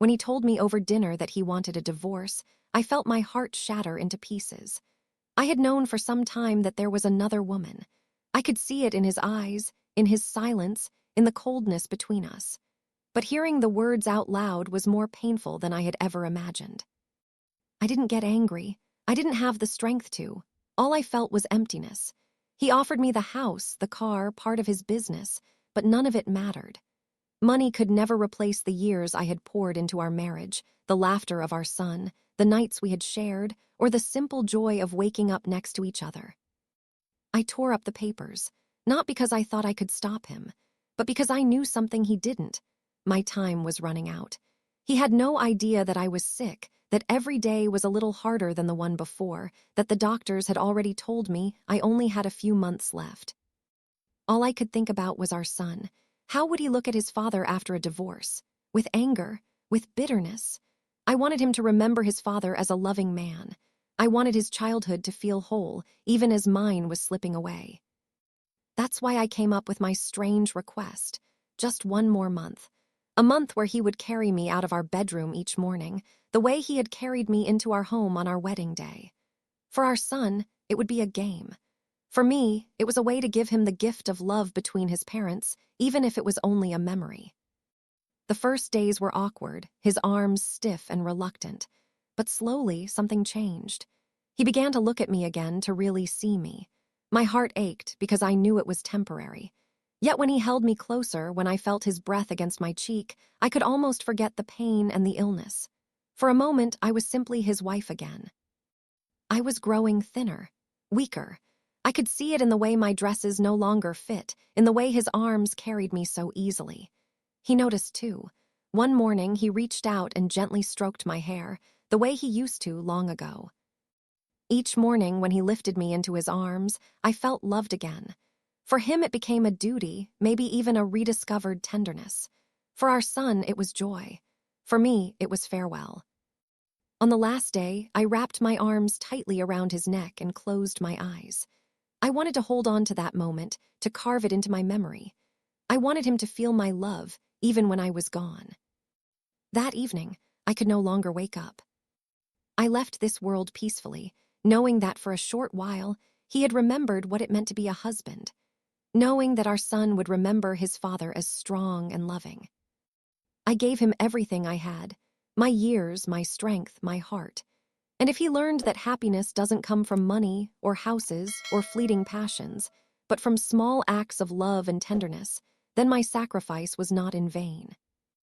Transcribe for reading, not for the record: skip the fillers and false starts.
When he told me over dinner that he wanted a divorce, I felt my heart shatter into pieces. I had known for some time that there was another woman. I could see it in his eyes, in his silence, in the coldness between us. But hearing the words out loud was more painful than I had ever imagined. I didn't get angry. I didn't have the strength to. All I felt was emptiness. He offered me the house, the car, part of his business, but none of it mattered. Money could never replace the years I had poured into our marriage, the laughter of our son, the nights we had shared, or the simple joy of waking up next to each other. I tore up the papers, not because I thought I could stop him, but because I knew something he didn't. My time was running out. He had no idea that I was sick, that every day was a little harder than the one before, that the doctors had already told me I only had a few months left. All I could think about was our son. How would he look at his father after a divorce? With anger? With bitterness? I wanted him to remember his father as a loving man. I wanted his childhood to feel whole, even as mine was slipping away. That's why I came up with my strange request. Just one more month. A month where he would carry me out of our bedroom each morning, the way he had carried me into our home on our wedding day. For our son, it would be a game. For me, it was a way to give him the gift of love between his parents, even if it was only a memory. The first days were awkward, his arms stiff and reluctant. But slowly, something changed. He began to look at me again, to really see me. My heart ached because I knew it was temporary. Yet when he held me closer, when I felt his breath against my cheek, I could almost forget the pain and the illness. For a moment, I was simply his wife again. I was growing thinner, weaker. I could see it in the way my dresses no longer fit, in the way his arms carried me so easily. He noticed too. One morning, he reached out and gently stroked my hair, the way he used to long ago. Each morning, when he lifted me into his arms, I felt loved again. For him, it became a duty, maybe even a rediscovered tenderness. For our son, it was joy. For me, it was farewell. On the last day, I wrapped my arms tightly around his neck and closed my eyes. I wanted to hold on to that moment, to carve it into my memory. I wanted him to feel my love, even when I was gone. That evening, I could no longer wake up. I left this world peacefully, knowing that for a short while, he had remembered what it meant to be a husband, knowing that our son would remember his father as strong and loving. I gave him everything I had, my years, my strength, my heart. And if he learned that happiness doesn't come from money or houses or fleeting passions, but from small acts of love and tenderness, then my sacrifice was not in vain.